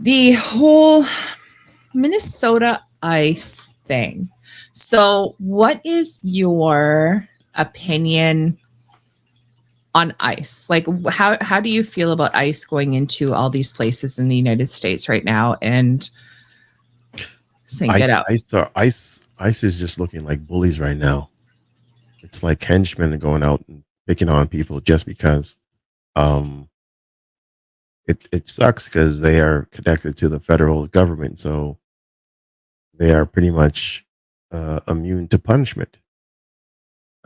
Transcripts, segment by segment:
The whole Minnesota ice thing. So, what is your opinion on ice? Like, how do you feel about ice going into all these places in the United States right now and saying Ice, get out? ice is just looking like bullies right now. It's like henchmen going out and picking on people just because. Um, it sucks because they are connected to the federal government, so they are pretty much immune to punishment.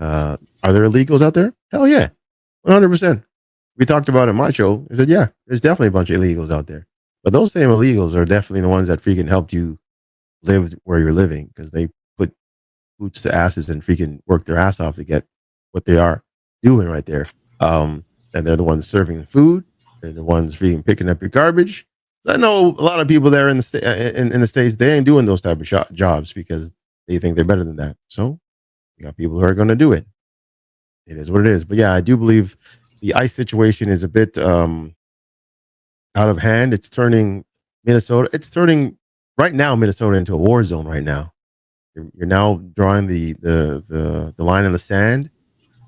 Are there illegals out there? Hell yeah, 100%. We talked about it in my show. I said, yeah, there's definitely a bunch of illegals out there, but those same illegals are definitely the ones that freaking helped you live where you're living because they put boots to asses and freaking work their ass off to get what they are doing right there. Um, and they're the ones serving the food. They're the ones freaking picking up your garbage. I know a lot of people there in the in the states. They ain't doing those type of jobs because they think they're better than that. So you got people who are going to do it. It is what it is. But yeah, I do believe the ice situation is a bit out of hand. It's turning Minnesota. It's turning right now Minnesota into a war zone. Right now, you're now drawing the line in the sand.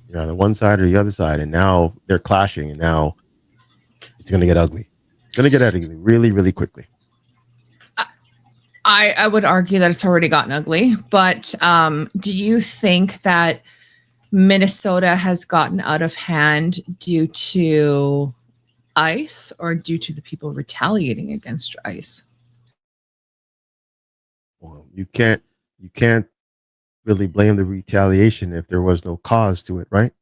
You're on the one side or the other side, and now they're clashing, and now it's going to get ugly. It's going to get ugly really, really quickly. I would argue that it's already gotten ugly, but do you think that Minnesota has gotten out of hand due to ICE or due to the people retaliating against ICE? Well, you can't really blame the retaliation if there was no cause to it, right?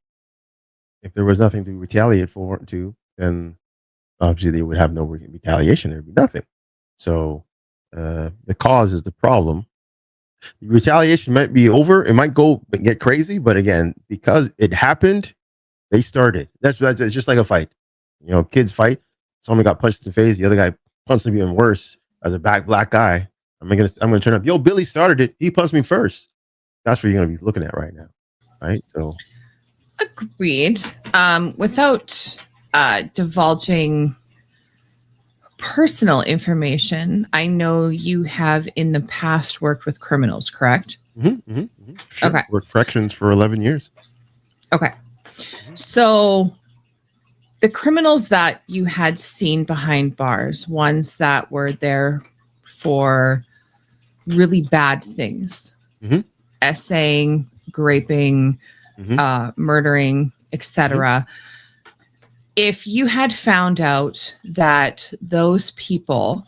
If there was nothing to retaliate for to, then obviously they would have no retaliation. There'd be nothing. So the cause is the problem. The retaliation might be over. It might go get crazy, but again, because it happened, they started. That's it's just like a fight. You know, kids fight. Someone got punched in the face. The other guy punched him even worse as a black guy. I'm gonna turn up. Yo, Billy started it. He punched me first. That's what you're gonna be looking at right now, right? So Agreed. Without divulging personal information, I know you have in the past worked with criminals, correct? sure. Okay. Worked corrections for 11 years. Okay. Mhm. So the criminals that you had seen behind bars, ones that were there for really bad things, Mhm. essaying, graping, Mhm. murdering, Mhm. etc. If you had found out that those people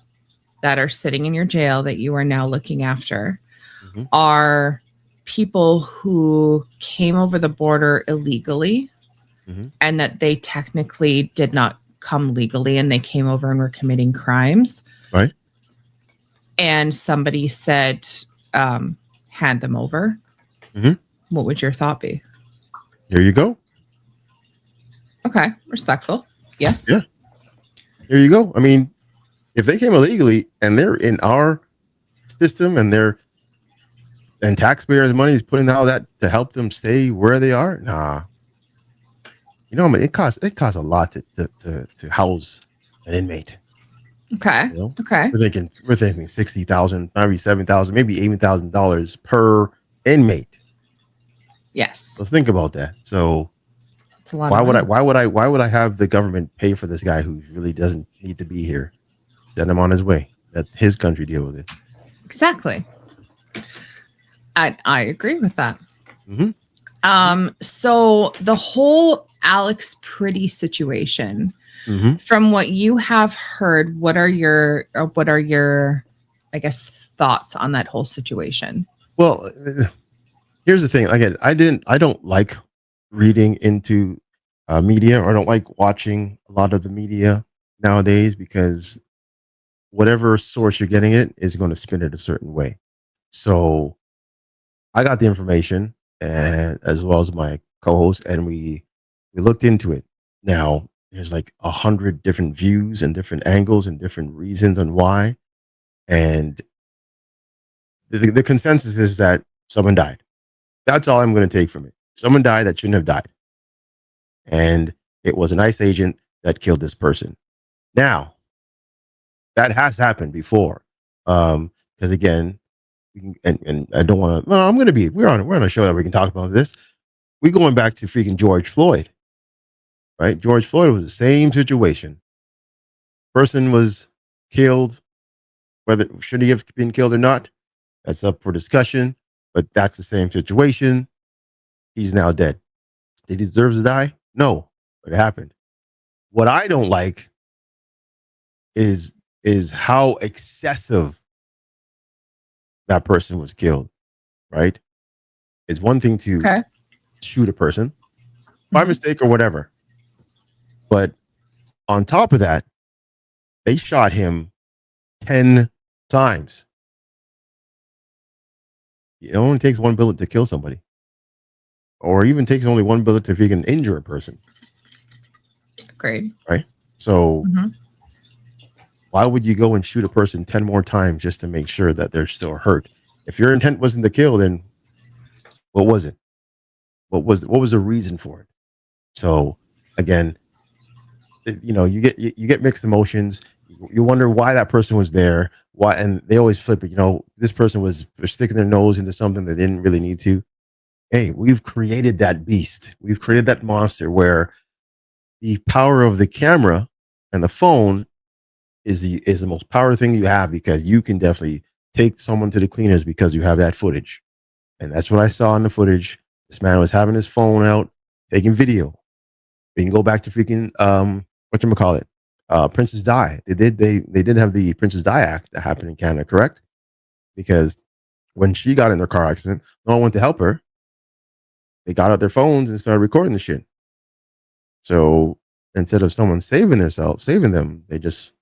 that are sitting in your jail that you are now looking after Mhm. are people who came over the border illegally Mhm. and that they technically did not come legally and they came over and were committing crimes, Right. and somebody said, hand them over, Mhm. what would your thought be? Here you go. Okay, respectful. Yes. Yeah. Here you go. I mean, if they came illegally and they're in our system and taxpayers' money is putting out that to help them stay where they are, nah. You know, I mean, it costs a lot to house an inmate. Okay. You know, Okay. we're thinking 60,000, maybe 7,000, maybe $80,000 per inmate. Yes. Let's think about that. So It's a lot of why would I money. why would I why would I have the government pay for this guy who really doesn't need to be here? Send him on his way. Let his country deal with it. Exactly. I agree with that. Hmm. Hmm. So the whole Alex Pretty situation, Hmm. from what you have heard, what are your I guess thoughts on that whole situation? Well, here's the thing. Again, I don't like reading into media, or I don't like watching a lot of the media nowadays because whatever source you're getting it is going to spin it a certain way. So I got the information, and as well as my co-host, and we looked into it. Now there's like 100 different views and different angles and different reasons on why, and the consensus is that someone died. That's all I'm going to take from it. Someone died that shouldn't have died, and it was an ICE agent that killed this person. Now, That has happened before. Because again, and I don't want to. Well, I'm going to be. We're on a show that we can talk about this. We going back to freaking George Floyd, right? George Floyd was the same situation. Person was killed. Whether should he have been killed or not, that's up for discussion. But that's the same situation. He's now dead. Did he deserve to die? No, but it happened. What I don't like is how excessive that person was killed. Right? It's one thing to Okay. shoot a person by Mhm. mistake or whatever, but on top of that, they shot him 10 times. It only takes one bullet to kill somebody, or even takes only one bullet to if you can injure a person, Great. right? So Hmm. why would you go and shoot a person 10 more times just to make sure that they're still hurt? If your intent wasn't to kill, then what was it? What was the reason for it? So again, you get mixed emotions. You wonder why that person was there. Why, and they always flip it. This person was sticking their nose into something they didn't really need to. Hey, we've created that beast. We've created that monster where the power of the camera and the phone is the most powerful thing you have, because you can definitely take someone to the cleaners because you have that footage. And that's what I saw in the footage. This man was having his phone out, taking video. We can go back to freaking whatchamacallit, Princess Di. They did have the Princess Di Act that happened in Canada, correct? Because when she got in her car accident, no one went to help her. They got out their phones and started recording the shit. So instead of someone saving them, they just,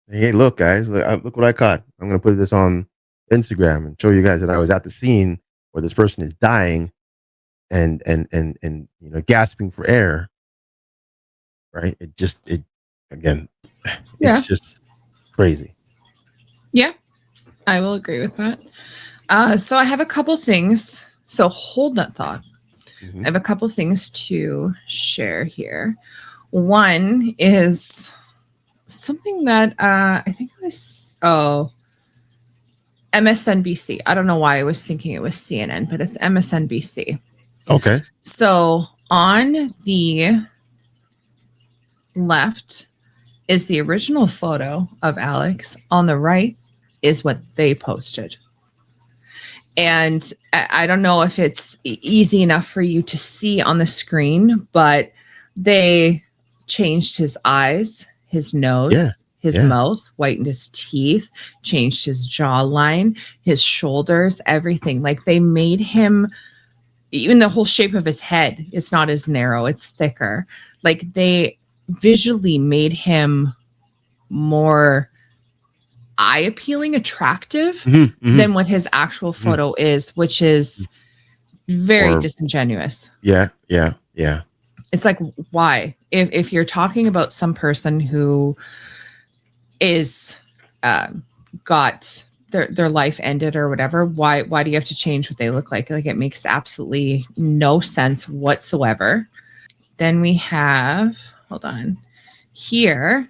hey, look, guys, look what I caught. I'm gonna put this on Instagram and show you guys that I was at the scene where this person is dying and gasping for air. Right? It again, Yeah. it's just crazy. Yeah. I will agree with that. So I have a couple things. So hold that thought. Mm-hmm. I have a couple things to share here. One is something that I think it was MSNBC. I don't know why I was thinking it was CNN, but it's MSNBC. Okay. So on the left is the original photo of Alex. On the right is what they posted. And I don't know if it's easy enough for you to see on the screen, but they changed his eyes, his nose, Yeah. his Yeah. mouth, whitened his teeth, changed his jawline, his shoulders, everything. Like they made him, even the whole shape of his head, it's not as narrow, it's thicker. Like they visually made him more eye appealing, attractive Mm-hmm. than what his actual photo is, which is very Or disingenuous. yeah. It's like, why? If you're talking about some person who is got their life ended or whatever, why do you have to change what they look like? Like it makes absolutely no sense whatsoever. Then we have, hold on, here.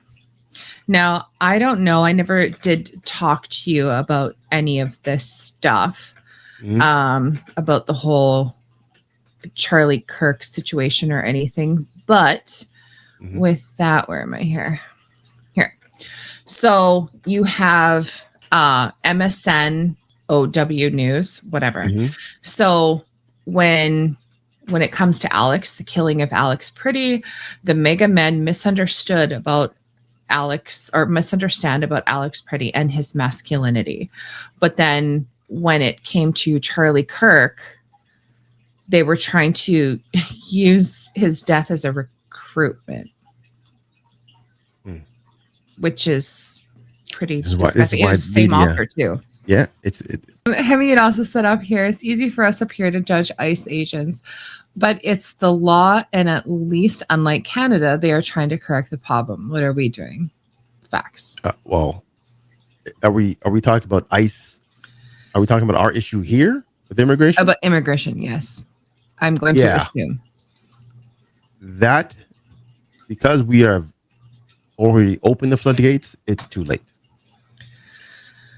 Now, I don't know. I never did talk to you about any of this stuff, about the whole Charlie Kirk situation or anything. But with that, where am I here? Here. So you have MSN, OW News, whatever. So when it comes to Alex, the killing of Alex Pretti, the mega men misunderstood about Alex, or misunderstand about Alex Pretti and his masculinity. But then when it came to Charlie Kirk, they were trying to use his death as a recruitment, which is pretty disgusting. It was the same media. author too. Yeah, Hemi had also set up here. It's easy for us up here to judge ICE agents, but it's the law, and at least unlike Canada, they are trying to correct the problem. What are we doing? Facts. well, are we talking about ICE? Are we talking about our issue here with immigration? About immigration, yes. I'm going to assume that because we have already opened the floodgates, it's too late.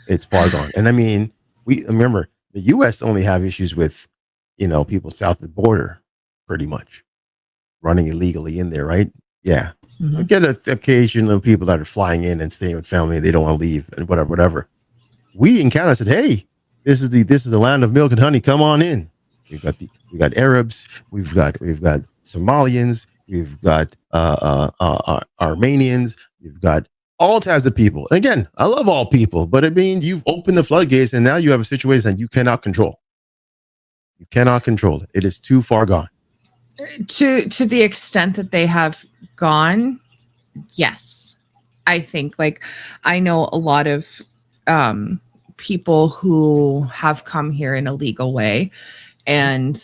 It's far gone. And I mean, we remember the U.S. only have issues with, people south of the border, pretty much running illegally in there, right? Yeah. We Mhm. get an occasion of people that are flying in and staying with family. They don't want to leave and whatever, whatever. We in Canada said, "Hey, this is the land of milk and honey. Come on in." We got Arabs. We've got Somalians. We've got Armenians. We've got all types of people. Again, I love all people, but I mean, you've opened the floodgates, and now you have a situation that you cannot control. You cannot control it. It is too far gone. To the extent that they have gone, yes. I think, like, I know a lot of people who have come here in a legal way, and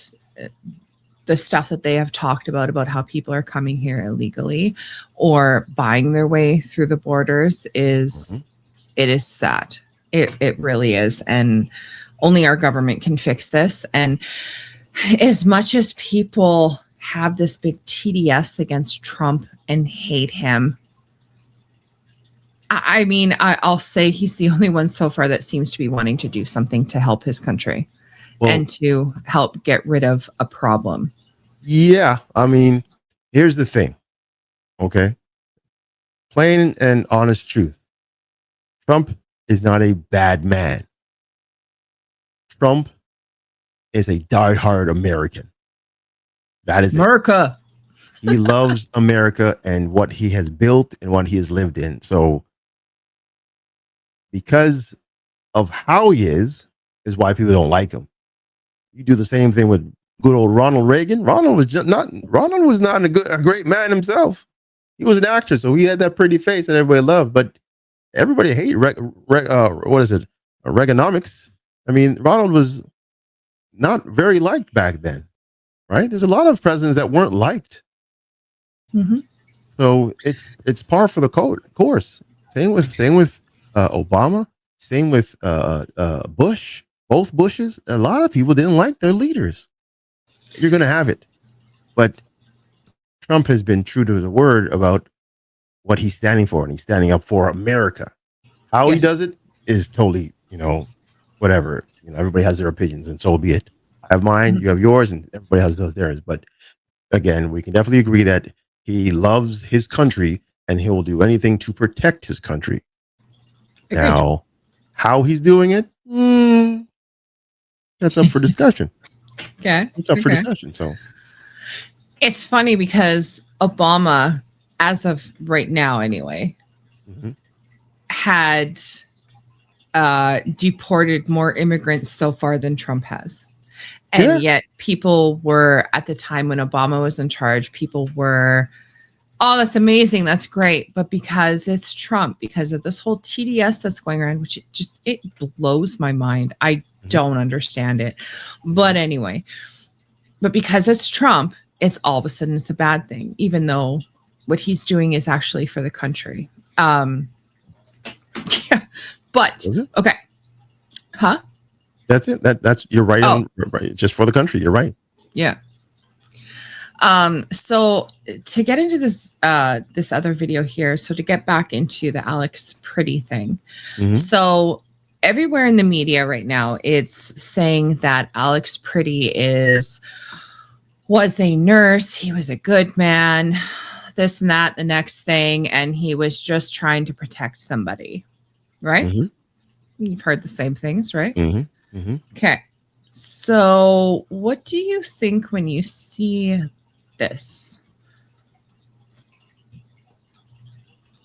the stuff that they have talked about how people are coming here illegally or buying their way through the borders is it is sad. It really is. And only our government can fix this. And as much as people have this big TDS against Trump and hate him, I mean, I'll say he's the only one so far that seems to be wanting to do something to help his country and to help get rid of a problem. Yeah, I mean, here's the thing. Okay, plain and honest truth. Trump is not a bad man. Trump is a diehard American. That is America. He loves America and what he has built and what he has lived in. So, because of how he is why people don't like him. You do the same thing with good old Ronald Reagan. Ronald was not a great man himself. He was an actor, so he had that pretty face that everybody loved. But everybody hated what is it? Reaganomics. I mean, Ronald was not very liked back then, right? There's a lot of presidents that weren't liked. Mm-hmm. So it's par for the course. Same with Obama. Same with Bush. Both Bushes. A lot of people didn't like their leaders. You're going to have it, but Trump has been true to the word about what he's standing for, and he's standing up for America. How he does it is totally, whatever. Everybody has their opinions, and so be it. I have mine, you have yours, and everybody has theirs. But again, we can definitely agree that he loves his country, and he will do anything to protect his country. Agreed. Now, how he's doing it, that's up for discussion. Okay. It's up for discussion. So it's funny because Obama, as of right now anyway, had deported more immigrants so far than Trump has. And yet people were, at the time when Obama was in charge, people were, oh, that's amazing. That's great. But because it's Trump, because of this whole TDS that's going around, which it blows my mind. I don't understand it. But anyway, but because it's Trump, it's all of a sudden it's a bad thing, even though what he's doing is actually for the country. Yeah, but okay. Huh? That's it. That's you're right on, right, just for the country. You're right. Yeah. So to get into this this other video here, so to get back into the Alex Pretti thing. So everywhere in the media right now, it's saying that Alex Pretti was a nurse, he was a good man, this and that, the next thing, and he was just trying to protect somebody, right? You've heard the same things, right? Okay. So what do you think when you see this?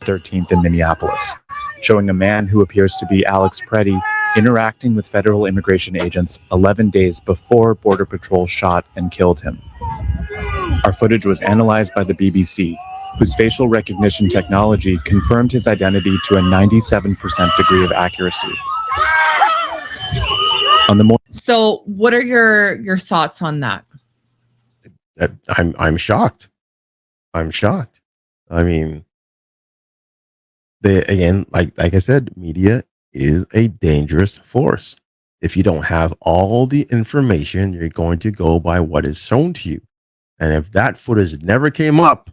13th in Minneapolis, showing a man who appears to be Alex Pretti interacting with federal immigration agents 11 days before Border Patrol shot and killed him. Our footage was analyzed by the BBC, whose facial recognition technology confirmed his identity to a 97% degree of accuracy. So what are your thoughts on that? I'm shocked. I'm shocked. I mean, again, like I said, media is a dangerous force. If you don't have all the information, you're going to go by what is shown to you. And if that footage never came up,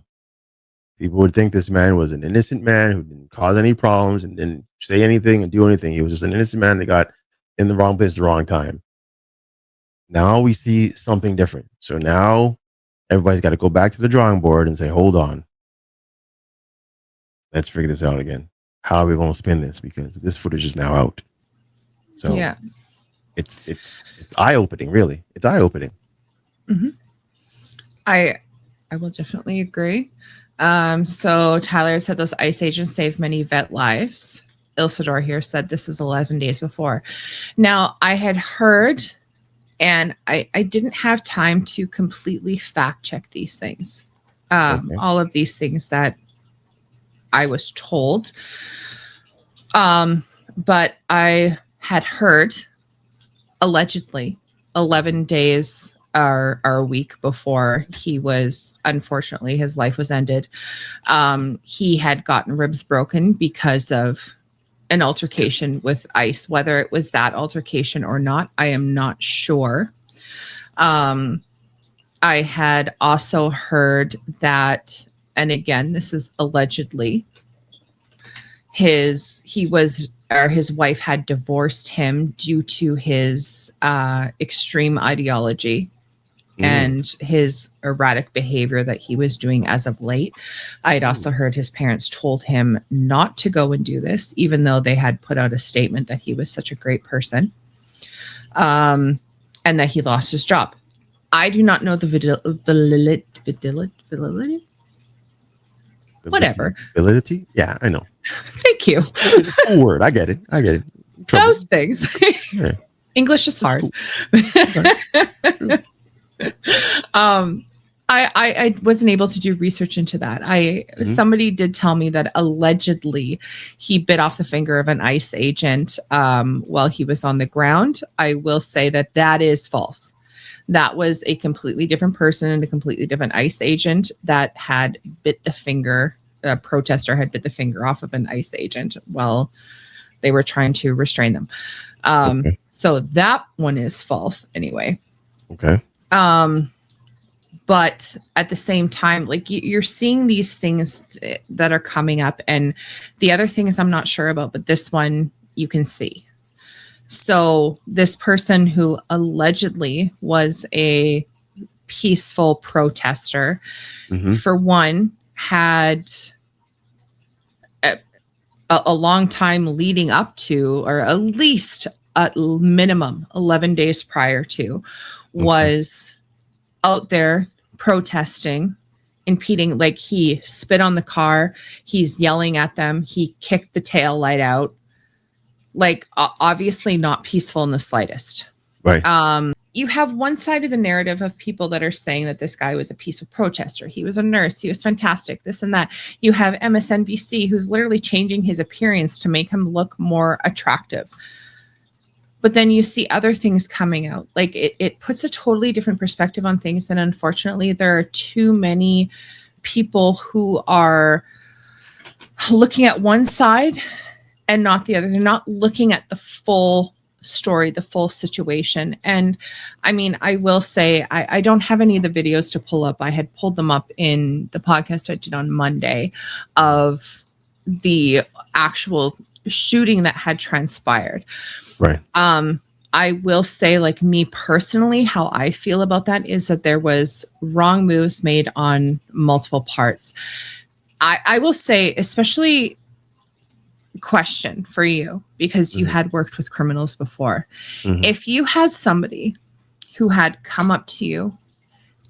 People would think this man was an innocent man who didn't cause any problems and didn't say anything and do anything. He was just an innocent man that got in the wrong place at the wrong time. Now we see something different. So now everybody's got to go back to the drawing board and say, hold on, let's figure this out again. How are we going to spin this? Because this footage is now out. So Yeah. it's eye opening, really. It's eye opening. Mm-hmm. I will definitely agree. So Tyler said those ICE agents saved many vet lives. Ilsador here said this was 11 days before. Now, I had heard, and I didn't have time to completely fact check these things. Okay. All of these things that I was told. But I had heard allegedly 11 days or a week before he was, unfortunately, his life was ended. He had gotten ribs broken because of an altercation with ICE. Whether it was that altercation or not, I am not sure. I had also heard that, and again, this is allegedly, his wife had divorced him due to his extreme ideology and his erratic behavior that he was doing as of late. I had also heard his parents told him not to go and do this, even though they had put out a statement that he was such a great person, and that he lost his job. I do not know the whatever. Validity? Yeah, I know. Thank you. It's a cool word. I get it. Trouble. Those things. Yeah. English is hard. I wasn't able to do research into that. Somebody did tell me that allegedly he bit off the finger of an ICE agent while he was on the ground. I will say that is false. That was a completely different person and a completely different ICE agent that had bit the finger. A protester had bit the finger off of an ICE agent while they were trying to restrain them. Okay. So that one is false anyway. Okay. But at the same time, like you're seeing these things that are coming up. And the other thing is I'm not sure about, but this one you can see. So this person who allegedly was a peaceful protester, for one, had a long time leading up to, or at least at minimum 11 days prior to, was out there protesting, impeding. Like he spit on the car, he's yelling at them, he kicked the tail light out. Like obviously not peaceful in the slightest. Right. You have one side of the narrative of people that are saying that this guy was a peaceful protester. He was a nurse. He was fantastic. This and that. You have MSNBC who's literally changing his appearance to make him look more attractive. But then you see other things coming out. Like it puts a totally different perspective on things. And unfortunately, there are too many people who are looking at one side and not the other. They're not looking at the full story, the full situation. And I mean, I will say, I don't have any of the videos to pull up. I had pulled them up in the podcast I did on Monday of the actual shooting that had transpired. Right. I will say, like, me personally, how I feel about that is that there was wrong moves made on multiple parts. I will say, especially question for you, because you had worked with criminals before. If you had somebody who had come up to you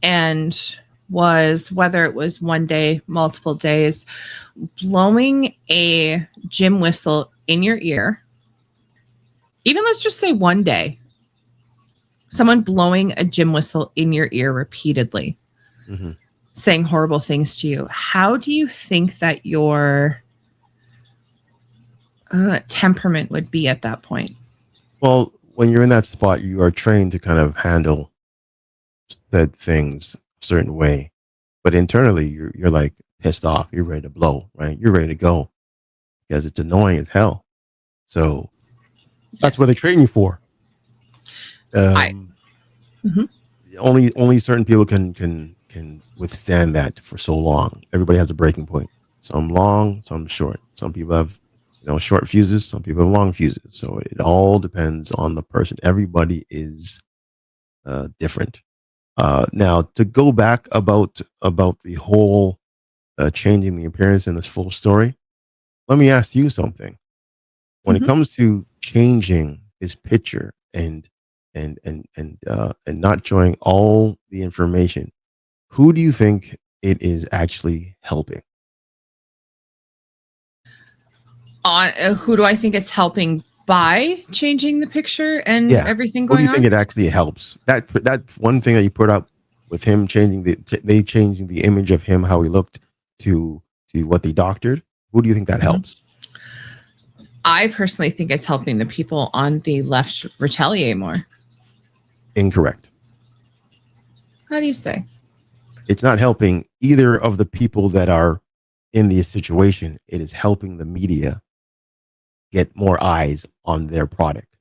and was, whether it was one day, multiple days, blowing a gym whistle in your ear, even let's just say one day, someone blowing a gym whistle in your ear repeatedly, saying horrible things to you, how do you think that your temperament would be at that point? Well, when you're in that spot, you are trained to kind of handle said things a certain way, but internally you're like pissed off. You're ready to blow, right? You're ready to go because it's annoying as hell. So that's what they train you for. Only certain people can can withstand that for so long. Everybody has a breaking point. Some long, some short. Some people have, short fuses. Some people have long fuses. So it all depends on the person. Everybody is different. Now, to go back about the whole changing the appearance in this full story, let me ask you something. When it comes to changing his picture and not showing all the information, who do you think it is actually helping? Who do I think it's helping by changing the picture and everything Who do going you think on? it actually helps? That one thing that you put up with him changing the image of him, how he looked to what they doctored. Who do you think that helps? I personally think it's helping the people on the left retaliate more. Incorrect. How do you say? It's not helping either of the people that are in the situation. It is helping the media get more eyes on their product.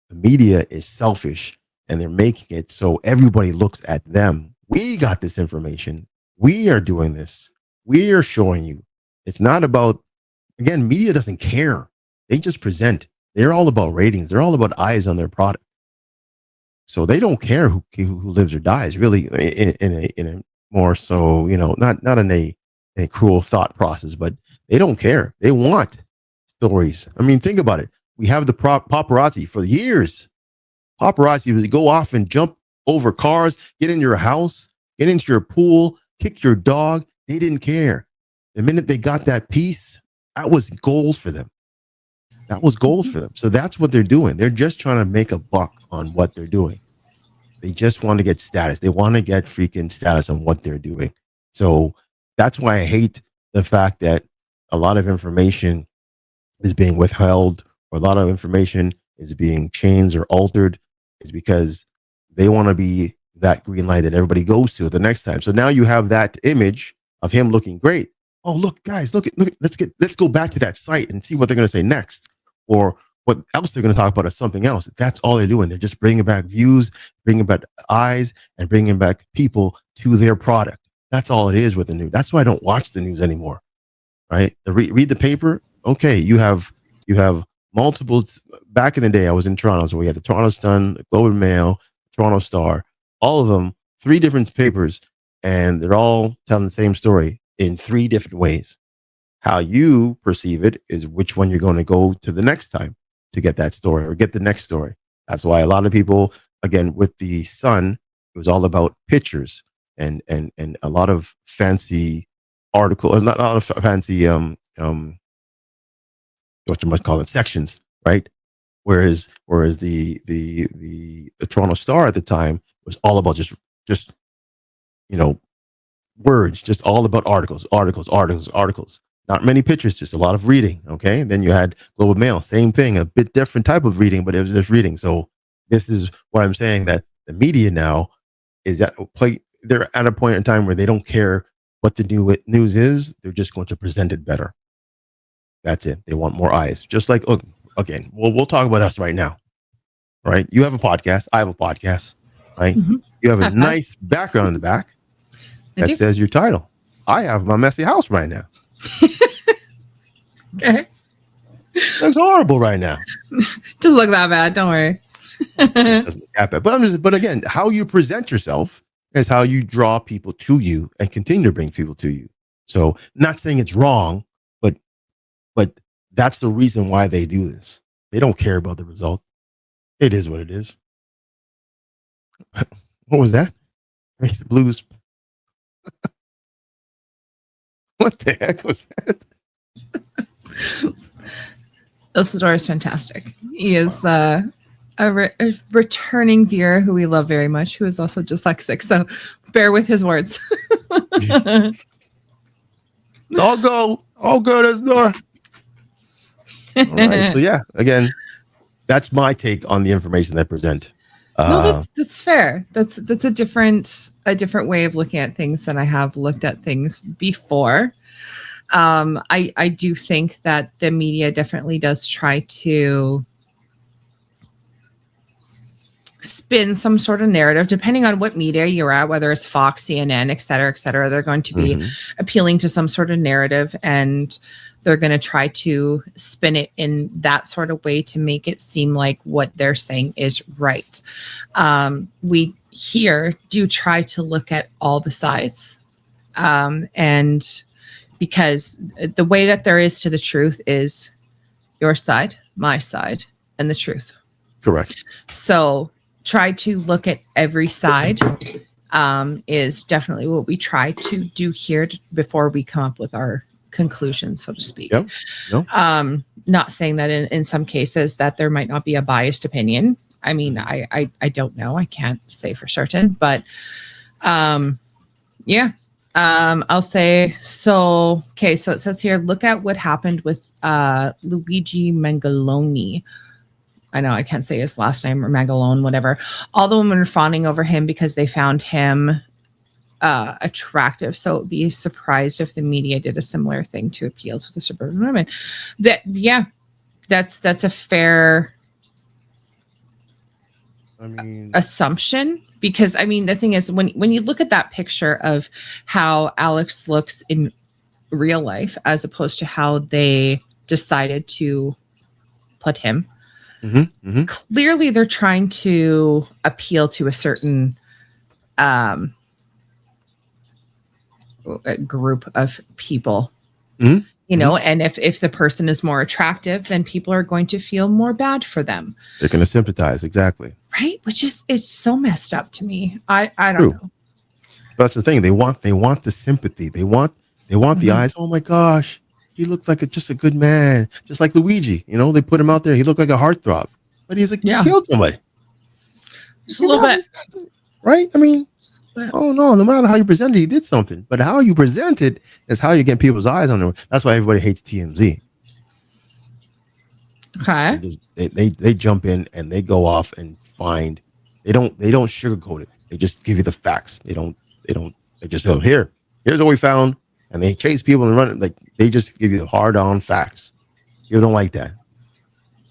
The media is selfish and they're making it so everybody looks at them. We got this information. We are doing this. We are showing you. It's not about, again, media doesn't care. They just present. They're all about ratings. They're all about eyes on their product. So they don't care who lives or dies, really, in a more so, not in a cruel thought process, but they don't care. They want stories. I mean, think about it. We have the paparazzi for years. Paparazzi would go off and jump over cars, get in your house, get into your pool, kick your dog. They didn't care. The minute they got that piece, that was gold for them. That was gold for them. So that's what they're doing. They're just trying to make a buck on what they're doing. They just want to get status. They want to get freaking status on what they're doing. So that's why I hate the fact that a lot of information is being withheld, or a lot of information is being changed or altered, is because they want to be that green light that everybody goes to the next time. So now you have that image of him looking great. Oh, look, guys, look, let's go back to that site and see what they're going to say next, or what else they're going to talk about, or something else. That's all they're doing. They're just bringing back views, bringing back eyes, and bringing back people to their product. That's all it is with the news. That's why I don't watch the news anymore. Right? Read the paper. Okay, you have multiple. Back in the day, I was in Toronto, so we had the Toronto Sun, the Globe and Mail, Toronto Star, all of them, 3 different papers, and they're all telling the same story in 3 different ways. How you perceive it is which one you're going to go to the next time to get that story or get the next story. That's why a lot of people, again, with the Sun, it was all about pictures and a lot of fancy article, not a lot of fancy what you might call it, sections, right? Whereas the Toronto Star at the time was all about just words, just all about articles. Not many pictures, just a lot of reading. Okay, and then you had Global Mail, same thing, a bit different type of reading, but it was just reading. So this is what I'm saying, that the media now is they're at a point in time where they don't care what the new news is. They're just going to present it better. That's it. They want more eyes. Just like, look, again, we'll talk about us right now, right? You have a podcast. I have a podcast, right? You have a nice background in the back that says your title. I have my messy house right now. Okay. Looks horrible right now. Doesn't look that bad. Don't worry. Doesn't look that bad. But again, how you present yourself is how you draw people to you and continue to bring people to you. So, not saying it's wrong, but that's the reason why they do this. They don't care about the result. It is what it is. What was that? It's the blues. What the heck was that? Isidore is fantastic. He is a returning viewer who we love very much, who is also dyslexic. So bear with his words. I'll go to the door. All right. So yeah, again, that's my take on the information that I present. No, that's fair. That's a different way of looking at things than I have looked at things before. I do think that the media definitely does try to spin some sort of narrative, depending on what media you're at, whether it's Fox, CNN, et cetera, they're going to be appealing to some sort of narrative, and they're going to try to spin it in that sort of way to make it seem like what they're saying is right. We here do try to look at all the sides. And because the way that there is to the truth is your side, my side, and the truth. Correct. So try to look at every side is definitely what we try to do here before we come up with our conclusions, so to speak. Yep. No. Not saying that in some cases that there might not be a biased opinion. I mean, I don't know. I can't say for certain, but yeah. I'll say so. Okay, so it says here, look at what happened with Luigi Mangaloni. I know I can't say his last name, or Magalone, whatever. All the women are fawning over him because they found him attractive. So it'd be surprised if the media did a similar thing to appeal to the suburban women. That's a fair assumption, because I mean the thing is, when you look at that picture of how Alex looks in real life as opposed to how they decided to put him, clearly they're trying to appeal to a certain group of people. You know, and if the person is more attractive, then people are going to feel more bad for them. They're going to sympathize. Exactly. Right. Which is so messed up to me. I don't know. That's the thing. They want the sympathy. They want the eyes. Oh my gosh, he looked like just a good man, just like Luigi. You know, they put him out there. He looked like a heartthrob, but he's he killed somebody. Just a little bit. Right? I mean, oh no, no matter how you present it, he did something. But how you present it is how you get people's eyes on him. That's why everybody hates TMZ. Okay. They jump in and they go off and find. They don't sugarcoat it. They just give you the facts. They just say, here's what we found, and they chase people and run it. Like, they just give you the hard on facts. You don't like that.